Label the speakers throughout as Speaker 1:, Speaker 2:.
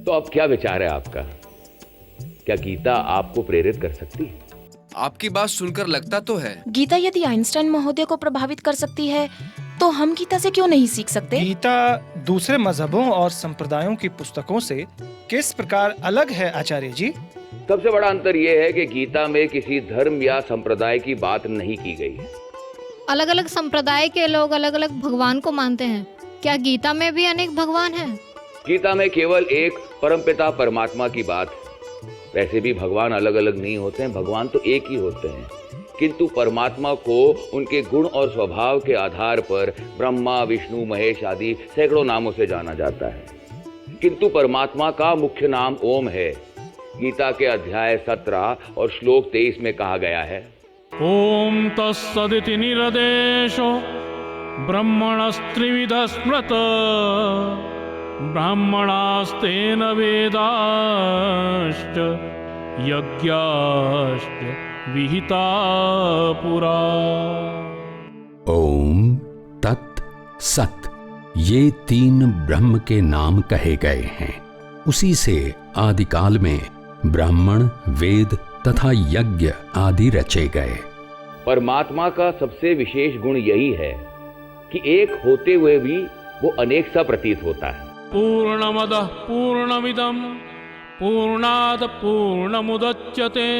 Speaker 1: तो अब क्या विचार है आपका? क्या गीता आपको प्रेरित कर सकती है?
Speaker 2: आपकी बात सुनकर लगता तो है।
Speaker 3: गीता यदि आइंस्टाइन महोदय को प्रभावित कर सकती है तो हम गीता से क्यों नहीं सीख सकते?
Speaker 4: गीता दूसरे मजहबों और संप्रदायों की पुस्तकों से किस प्रकार अलग है आचार्य जी?
Speaker 1: सबसे बड़ा अंतर यह है कि गीता में किसी धर्म या संप्रदाय की बात नहीं की गई है।
Speaker 5: अलग अलग संप्रदाय के लोग अलग अलग भगवान को मानते हैं। क्या गीता में भी अनेक भगवान हैं?
Speaker 1: गीता में केवल एक परमपिता परमात्मा की बात है। वैसे भी भगवान अलग अलग नहीं होते हैं, भगवान तो एक ही होते हैं, किंतु परमात्मा को उनके गुण और स्वभाव के आधार पर ब्रह्मा, विष्णु, महेश आदि सैकड़ों नामों से जाना जाता है। किंतु परमात्मा का मुख्य नाम ओम है। गीता के अध्याय 17 और श्लोक 23 में कहा गया है,
Speaker 6: ओम तत्सदिति निरदेशो ब्रह्मणस्त्रिविधः स्मृत ब्राह्मणास्तेन वेदाश्च यज्ञाश्च विहिता पुरा।
Speaker 7: ओम तत् सत, ये 3 ब्रह्म के नाम कहे गए हैं। उसी से आदिकाल में ब्राह्मण, वेद तथा यज्ञ आदि रचे गए।
Speaker 1: परमात्मा का सबसे विशेष गुण यही है कि एक होते हुए भी वो अनेक सा प्रतीत होता है।
Speaker 6: पूर्णमदः पूर्णमिदं पूर्णात् पूर्णमुदच्यते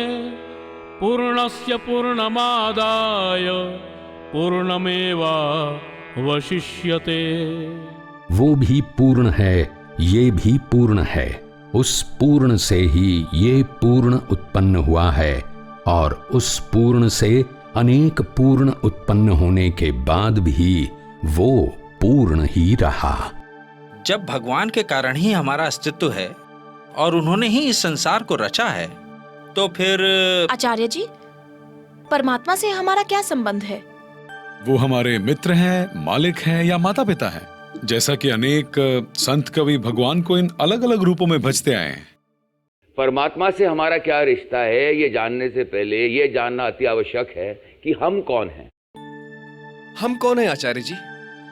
Speaker 6: पूर्णस्य पूर्णमादाय पूर्णमेवावशिष्यते।
Speaker 7: वो भी पूर्ण है, ये भी पूर्ण है। उस पूर्ण से ही ये पूर्ण उत्पन्न हुआ है और उस पूर्ण से अनेक पूर्ण उत्पन्न होने के बाद भी वो पूर्ण ही रहा।
Speaker 8: जब भगवान के कारण ही हमारा अस्तित्व है और उन्होंने ही इस संसार को रचा है, तो फिर
Speaker 3: आचार्य जी, परमात्मा से हमारा क्या संबंध है?
Speaker 9: वो हमारे मित्र हैं, मालिक हैं या माता पिता हैं। जैसा कि अनेक संत कवि भगवान को इन अलग अलग रूपों में भजते आए हैं।
Speaker 1: परमात्मा से हमारा क्या रिश्ता है, ये जानने से पहले ये जानना अति आवश्यक है कि हम कौन हैं।
Speaker 2: हम कौन है आचार्य जी?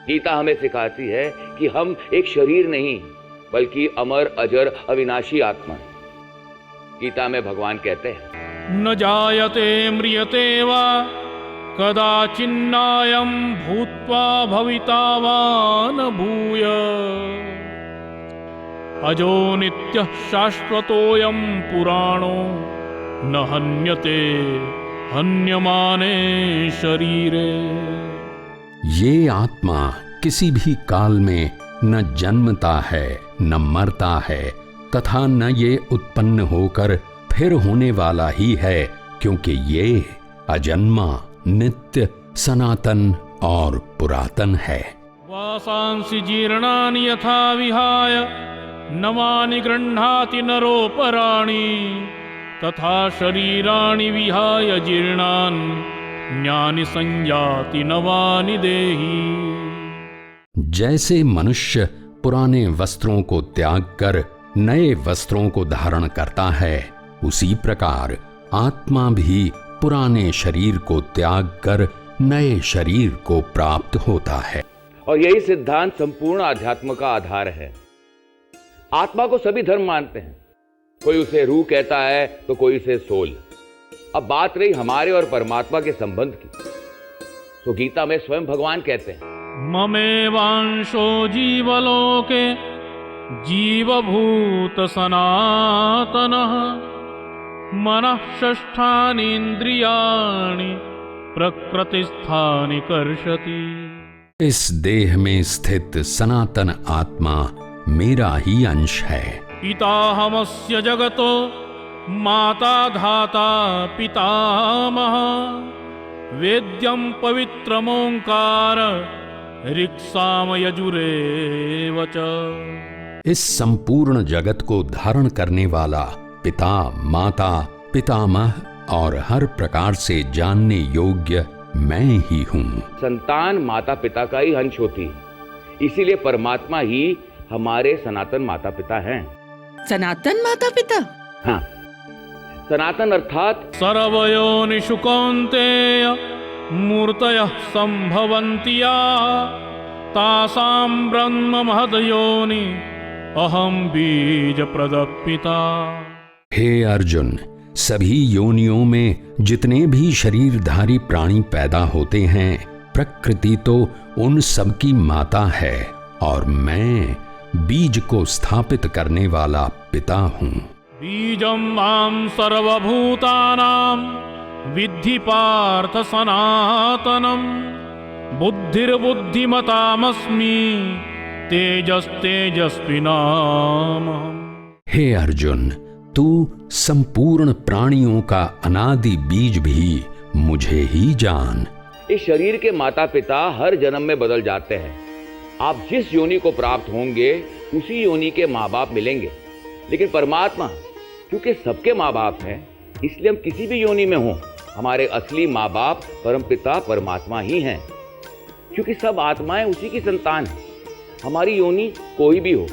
Speaker 1: गीता हमें सिखाती है कि हम एक शरीर नहीं बल्कि अमर, अजर, अविनाशी आत्मा है। गीता में भगवान कहते हैं,
Speaker 6: न जायते म्रियते वा कदाचिन्नायं भूत्वा भविता वा न भूय अजो नित्यः शाश्वतोऽयं पुराणो न हन्यते हन्यमाने शरीरे।
Speaker 7: ये आत्मा किसी भी काल में न जन्मता है, न मरता है तथा न ये उत्पन्न होकर फिर होने वाला ही है, क्योंकि ये अजन्मा, नित्य, सनातन और पुरातन है।
Speaker 6: वासांसि जीर्णानि यथा विहाय नवानि गृह्णाति नरोपराणि तथा शरीराणि विहाय जीर्णानि ज्ञानि संयाति नवानि देहि।
Speaker 7: जैसे मनुष्य पुराने वस्त्रों को त्याग कर नए वस्त्रों को धारण करता है, उसी प्रकार आत्मा भी पुराने शरीर को त्याग कर नए शरीर को प्राप्त होता है।
Speaker 1: और यही सिद्धांत संपूर्ण अध्यात्म का आधार है। आत्मा को सभी धर्म मानते हैं, कोई उसे रूह कहता है तो कोई उसे सोल। अब बात रही हमारे और परमात्मा के संबंध की, तो गीता में स्वयं भगवान कहते हैं,
Speaker 6: ममेवांशो जीवलोके जीवभूत सनातनः मनः षष्ठानि इंद्रियाणि प्रकृतिस्थानि कर्षति।
Speaker 7: इस देह में स्थित सनातन आत्मा मेरा ही अंश है।
Speaker 6: पिताहमस्य जगतो माता धाता पितामह वेद्यं पवित्रमोंकार ऋक्साम यजुरेव च।
Speaker 7: इस संपूर्ण जगत को धारण करने वाला पिता, माता, पितामह और हर प्रकार से जानने योग्य मैं ही हूँ।
Speaker 1: संतान माता पिता का ही अंश होती है, इसीलिए परमात्मा ही हमारे सनातन माता पिता हैं।
Speaker 10: सनातन माता पिता?
Speaker 1: हाँ, सनातन अर्थात
Speaker 6: सर्वयोनिषु कौन्तेय मूर्तयः सम्भवन्ति याः तासां ब्रह्म महद्योनि अहम बीज प्रदः पिता।
Speaker 7: हे अर्जुन, सभी योनियों में जितने भी शरीरधारी प्राणी पैदा होते हैं, प्रकृति तो उन सबकी माता है और मैं बीज को स्थापित करने वाला पिता हूँ।
Speaker 6: बीजं मां सर्वभूतानां विद्धि पार्थ सनातनम। बुद्धिर्बुद्धिमतामस्मि तेजस्तेजस्विनामहम्।
Speaker 7: हे अर्जुन, तू संपूर्ण प्राणियों का अनादि बीज भी मुझे ही जान।
Speaker 1: इस शरीर के माता पिता हर जन्म में बदल जाते हैं। आप जिस योनि को प्राप्त होंगे उसी योनि के माँ बाप मिलेंगे। लेकिन परमात्मा क्योंकि सबके माँ बाप हैं, इसलिए हम किसी भी योनि में हों, हमारे असली माँ बाप परमपिता परमात्मा ही हैं। क्योंकि सब आत्माएं उसी की संतान हैं। हमारी योनि कोई भी हो,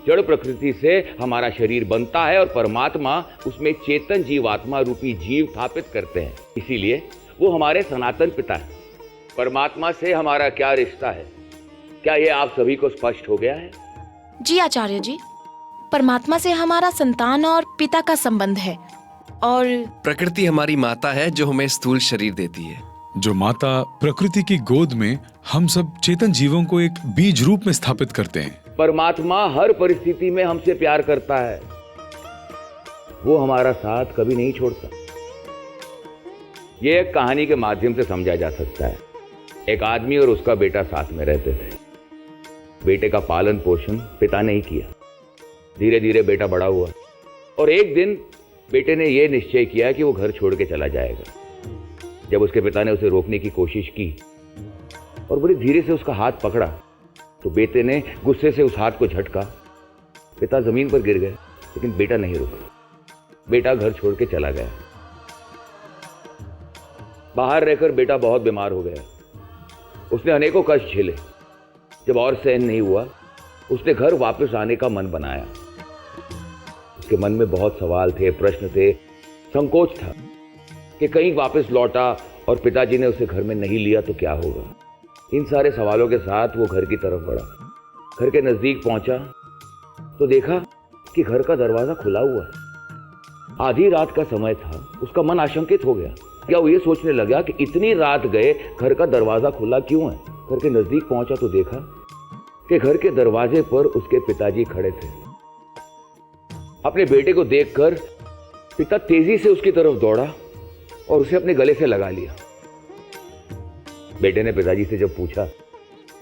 Speaker 1: जड़ प्रकृति से हमारा शरीर बनता है और परमात्मा उसमें चेतन जीवात्मा रूपी जीव स्थापित करते हैं। इसीलिए वो हमारे सनातन पिता हैं। परमात्मा से हमारा क्या रिश्ता है, क्या ये आप सभी को स्पष्ट हो गया है?
Speaker 3: जी आचार्य जी, परमात्मा से हमारा संतान और पिता का संबंध है। और
Speaker 2: प्रकृति हमारी माता है जो हमें स्थूल शरीर देती है।
Speaker 9: जो माता प्रकृति की गोद में हम सब चेतन जीवों को एक बीज रूप में स्थापित करते हैं।
Speaker 1: परमात्मा हर परिस्थिति में हमसे प्यार करता है। वो हमारा साथ कभी नहीं छोड़ता। ये एक कहानी के माध्यम से समझा जा सकता है। एक आदमी और उसका बेटा साथ में रहते थे। बेटे का पालन पोषण पिता ने ही किया। धीरे धीरे बेटा बड़ा हुआ और एक दिन बेटे ने यह निश्चय किया कि वो घर छोड़ के चला जाएगा। जब उसके पिता ने उसे रोकने की कोशिश की और बड़ी धीरे से उसका हाथ पकड़ा तो बेटे ने गुस्से से उस हाथ को झटका। पिता जमीन पर गिर गए, लेकिन बेटा नहीं रुका। बेटा घर छोड़ के चला गया। बाहर रहकर बेटा बहुत बीमार हो गया। उसने अनेकों कष्ट झेले। जब और सहन नहीं हुआ, उसने घर वापस आने का मन बनाया। उसके मन में बहुत सवाल थे, प्रश्न थे, संकोच था कि कहीं वापस लौटा और पिताजी ने उसे घर में नहीं लिया तो क्या होगा। इन सारे सवालों के साथ वो घर की तरफ बढ़ा। घर के नजदीक पहुंचा तो देखा कि घर का दरवाजा खुला हुआ है। आधी रात का समय था। उसका मन आशंकित हो गया। क्या वो ये सोचने लगा कि इतनी रात गए घर का दरवाजा खुला क्यों है। घर के नजदीक पहुंचा तो देखा कि घर के दरवाजे पर उसके पिताजी खड़े थे। अपने बेटे को देखकर पिता तेजी से उसकी तरफ दौड़ा और उसे अपने गले से लगा लिया। बेटे ने पिताजी से जब पूछा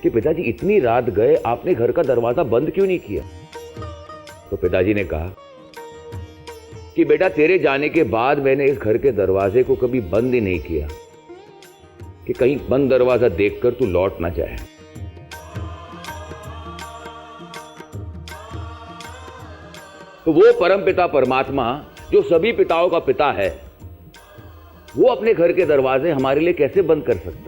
Speaker 1: कि पिताजी इतनी रात गए, आपने घर का दरवाजा बंद क्यों नहीं किया, तो पिताजी ने कहा कि बेटा तेरे जाने के बाद मैंने इस घर के दरवाजे को कभी बंद ही नहीं किया कि कहीं बंद दरवाजा देखकर तू लौट ना जाए। तो वो परमपिता परमात्मा जो सभी पिताओं का पिता है, वो अपने घर के दरवाजे हमारे लिए कैसे बंद कर सकता